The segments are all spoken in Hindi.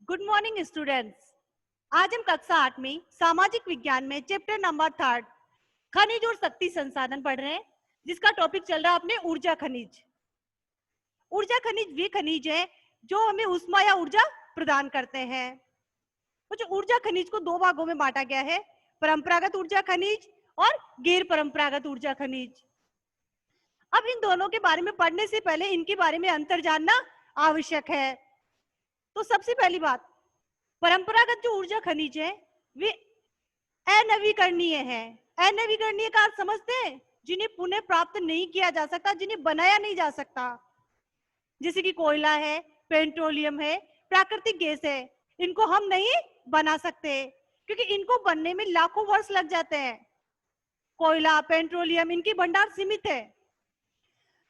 Good morning students. आज हम कक्षा 8 में सामाजिक विज्ञान में चैप्टर नंबर 3 खनिज और शक्ति संसाधन पढ़ रहे हैं, जिसका टॉपिक चल रहा है अपने ऊर्जा खनिज। ऊर्जा खनिज वे खनिज है जो हमें ऊष्मा या ऊर्जा प्रदान करते हैं। तो ऊर्जा खनिज को दो भागों में बांटा गया है, परंपरागत ऊर्जा खनिज और गैर परंपरागत ऊर्जा खनिज। अब इन दोनों के बारे में पढ़ने से पहले इनके बारे में अंतर जानना आवश्यक है। तो सबसे पहली बात, परंपरागत जो ऊर्जा खनिज है वे अनवीकरणीय है। अनवीकरणीय का अर्थ समझते हैं? जिन्हें पुनः प्राप्त नहीं किया जा सकता, जिन्हें बनाया नहीं जा सकता। जैसे कि कोयला है, पेट्रोलियम है, प्राकृतिक गैस है। इनको हम नहीं बना सकते क्योंकि इनको बनने में लाखों वर्ष लग जाते हैं। कोयला, पेट्रोलियम, इनकी भंडार सीमित है।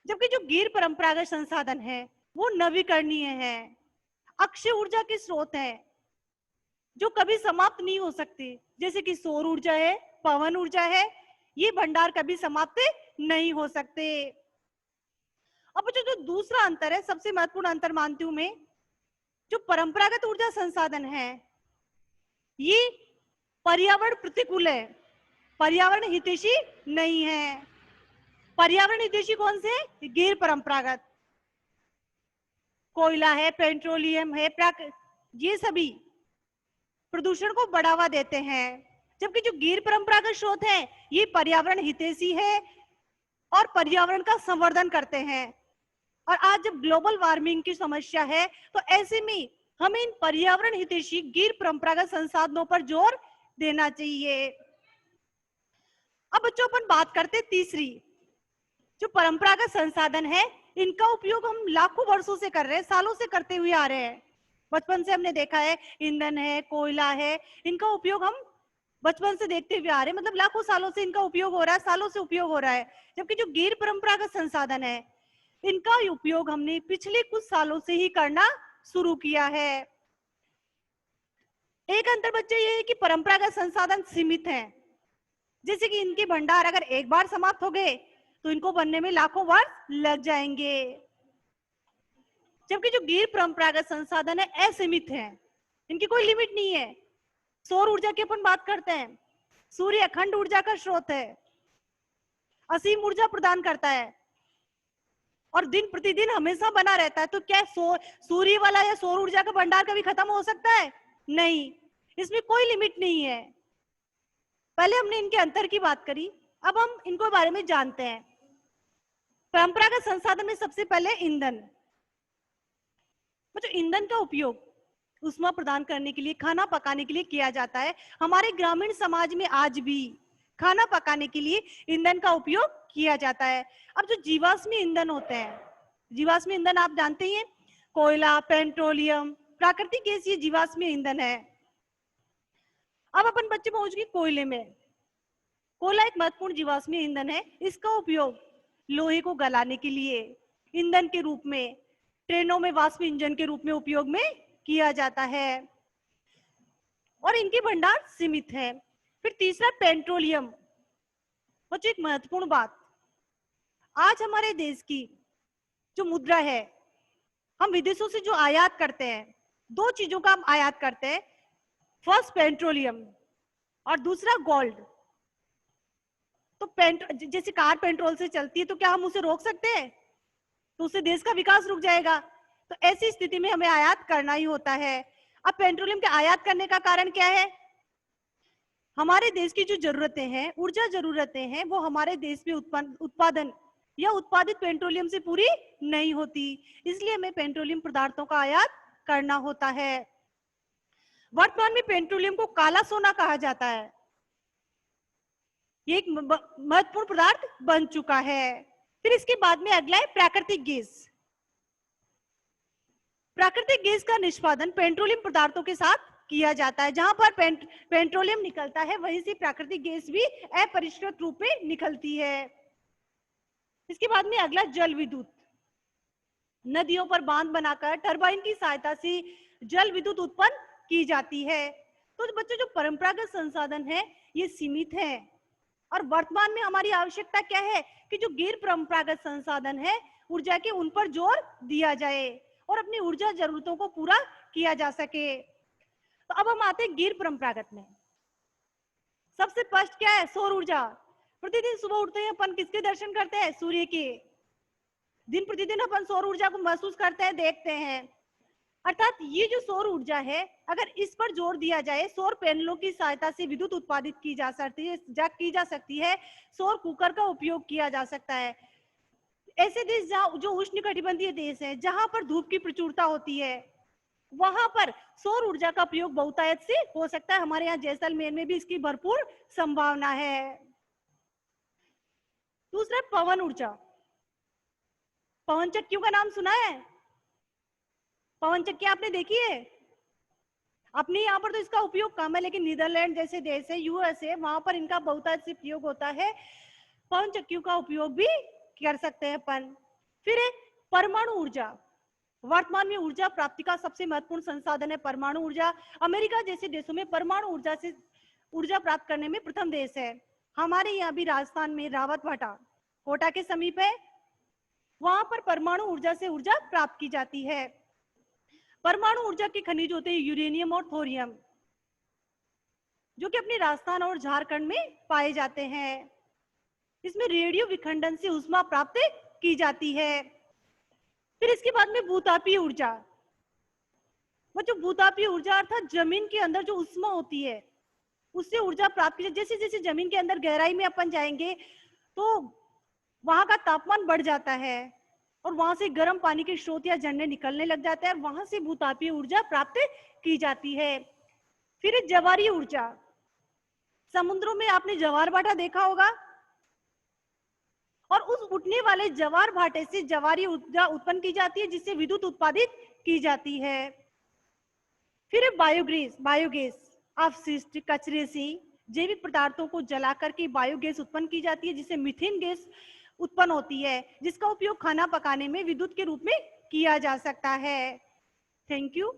जबकि जो गैर परंपरागत संसाधन है वो नवीकरणीय है, अक्षय ऊर्जा के स्रोत है जो कभी समाप्त नहीं हो सकते। जैसे कि सौर ऊर्जा है, पवन ऊर्जा है, ये भंडार कभी समाप्त नहीं हो सकते। अब जो दूसरा अंतर है, सबसे महत्वपूर्ण अंतर मानती हूं मैं, जो परंपरागत ऊर्जा संसाधन है ये पर्यावरण प्रतिकूल है, पर्यावरण हितैषी नहीं है। पर्यावरण हितैषी कौन से? गैर परंपरागत। कोयला है, पेट्रोलियम है, ये सभी प्रदूषण को बढ़ावा देते हैं। जबकि जो गैर परंपरागत स्रोत हैं ये पर्यावरण हितैषी है और पर्यावरण का संवर्धन करते हैं। और आज जब ग्लोबल वार्मिंग की समस्या है तो ऐसे में हमें इन पर्यावरण हितैषी गैर परंपरागत संसाधनों पर जोर देना चाहिए। अब बच्चों अपन बात करते तीसरी, जो परंपरागत संसाधन है इनका उपयोग हम लाखों वर्षों से कर रहे हैं, सालों से करते हुए आ रहे हैं। बचपन से हमने देखा है, ईंधन है, कोयला है, इनका उपयोग हम बचपन से देखते हुए आ रहे हैं, मतलब लाखों सालों से इनका उपयोग हो रहा है, सालों से उपयोग हो रहा है। जबकि जो गैर परंपरागत संसाधन है इनका उपयोग हमने पिछले कुछ सालों से ही करना शुरू किया है। एक अंतर बच्चे ये है कि परंपरागत संसाधन सीमित हैं। जैसे कि इनके भंडार अगर एक बार समाप्त हो गए तो इनको बनने में लाखों वर्ष लग जाएंगे। जबकि जो गैर परंपरागत संसाधन है असीमित है, इनकी कोई लिमिट नहीं है। सौर ऊर्जा की अपन बात करते हैं, सूर्य अखंड ऊर्जा का स्रोत है, असीम ऊर्जा प्रदान करता है और दिन प्रतिदिन हमेशा बना रहता है। तो क्या सूर्य वाला या सौर ऊर्जा का भंडार कभी खत्म हो सकता है? नहीं, इसमें कोई लिमिट नहीं है। पहले हमने इनके अंतर की बात करी, अब हम इनको बारे में जानते हैं। परंपरागत संसाधन में सबसे पहले ईंधन। तो ईंधन का उपयोग ऊष्मा प्रदान करने के लिए, खाना पकाने के लिए किया जाता है। हमारे ग्रामीण समाज में आज भी खाना पकाने के लिए ईंधन का उपयोग किया जाता है। अब जो जीवाश्मी ईंधन होते हैं, जीवाश्मी ईंधन आप जानते ही हैं, कोयला, पेट्रोलियम, प्राकृतिक गैस, ये जीवाश्मी ईंधन है। अब अपन बच्चे पहुंच गए कोयले में। कोयला एक महत्वपूर्ण जीवाश्मी ईंधन है। इसका उपयोग लोहे को गलाने के लिए ईंधन के रूप में, ट्रेनों में वाष्प इंजन के रूप में उपयोग में किया जाता है और इनके भंडार सीमित है। फिर तीसरा पेट्रोलियम। बच्चों एक महत्वपूर्ण बात, आज हमारे देश की जो मुद्रा है, हम विदेशों से जो आयात करते हैं, दो चीजों का हम आयात करते हैं, फर्स्ट पेट्रोलियम और दूसरा गोल्ड। तो जैसे कार पेट्रोल से चलती है तो क्या हम उसे रोक सकते हैं? तो उससे देश का विकास रुक जाएगा। तो ऐसी स्थिति में हमें आयात करना ही होता है। अब पेट्रोलियम के आयात करने का कारण क्या है? हमारे देश की जो जरूरतें हैं, ऊर्जा जरूरतें हैं, वो हमारे देश में उत्पादन या उत्पादित पेट्रोलियम से पूरी नहीं होती, इसलिए हमें पेट्रोलियम पदार्थों का आयात करना होता है। वर्तमान में पेट्रोलियम को काला सोना कहा जाता है, ये एक महत्वपूर्ण पदार्थ बन चुका है। फिर इसके बाद में अगला है प्राकृतिक गैस। प्राकृतिक गैस का निष्पादन पेट्रोलियम पदार्थों के साथ किया जाता है। जहां पर पेट्रोलियम निकलता है वहीं से प्राकृतिक गैस भी अपरिष्कृत रूप में निकलती है। इसके बाद में अगला जल विद्युत। नदियों पर बांध बनाकर टरबाइन की सहायता से जल विद्युत उत्पन्न की जाती है। तो बच्चों जो परंपरागत संसाधन है ये सीमित है और वर्तमान में हमारी आवश्यकता क्या है कि जो गैर परंपरागत संसाधन है ऊर्जा के, उन पर जोर दिया जाए और अपनी ऊर्जा जरूरतों को पूरा किया जा सके। तो अब हम आते हैं गैर परंपरागत में। सबसे फर्स्ट क्या है? सौर ऊर्जा। प्रतिदिन सुबह उठते ही अपन किसके दर्शन करते हैं? सूर्य के। दिन प्रतिदिन अपन सौर ऊर्जा को महसूस करते हैं, देखते हैं। अर्थात ये जो सौर ऊर्जा है, अगर इस पर जोर दिया जाए, सौर पैनलों की सहायता से विद्युत उत्पादित की जा सकती है। सौर कुकर का उपयोग किया जा सकता है। ऐसे देश जहाँ जो उष्णकटिबंधीय देश है, जहां पर धूप की प्रचुरता होती है, वहां पर सौर ऊर्जा का प्रयोग बहुतायत से हो सकता है। हमारे यहाँ जैसलमेर में भी इसकी भरपूर संभावना है। दूसरा, पवन ऊर्जा। पवन चक्कियों का नाम सुना है? पवन चक्की आपने देखी है? अपने यहाँ पर तो इसका उपयोग कम है, लेकिन नीदरलैंड जैसे देश है, यूएसए, वहां पर इनका बहुतायत से प्रयोग होता है। पवन चक्कियों का उपयोग भी कर सकते हैं अपन। फिर परमाणु ऊर्जा। वर्तमान में ऊर्जा प्राप्ति का सबसे महत्वपूर्ण संसाधन है परमाणु ऊर्जा। अमेरिका जैसे देशों में परमाणु ऊर्जा से ऊर्जा प्राप्त करने में प्रथम देश है। हमारे यहाँ भी राजस्थान में रावतभाटा, कोटा के समीप है, वहां पर परमाणु ऊर्जा से ऊर्जा प्राप्त की जाती है। परमाणु ऊर्जा के खनिज होते हैं यूरेनियम और थोरियम, जो कि अपने राजस्थान और झारखंड में पाए जाते हैं। इसमें रेडियो विखंडन से ऊष्मा प्राप्त की जाती है। फिर इसके बाद में भूतापीय ऊर्जा। वो जो भूतापीय ऊर्जा अर्थात जमीन के अंदर जो ऊष्मा होती है, उससे ऊर्जा प्राप्त की। जैसे जैसे जमीन के अंदर गहराई में अपन जाएंगे तो वहां का तापमान बढ़ जाता है और वहां से गर्म पानी के स्रोत या झरने निकलने लग जाते हैं और वहां से भूतापीय ऊर्जा प्राप्त की जाती है। फिर ज्वारीय ऊर्जा। समुद्रों में आपने ज्वार भाटा देखा होगा, और उस उठने वाले ज्वार भाटे से ज्वारीय ऊर्जा उत्पन्न की जाती है, जिससे विद्युत उत्पादित की जाती है। फिर बायोगैस। अपशिष्ट कचरे से जैविक पदार्थों को जलाकर के बायोगैस उत्पन्न की जाती है, जिससे मीथेन गैस उत्पन्न होती है, जिसका उपयोग खाना पकाने में विद्युत के रूप में किया जा सकता है। Thank you.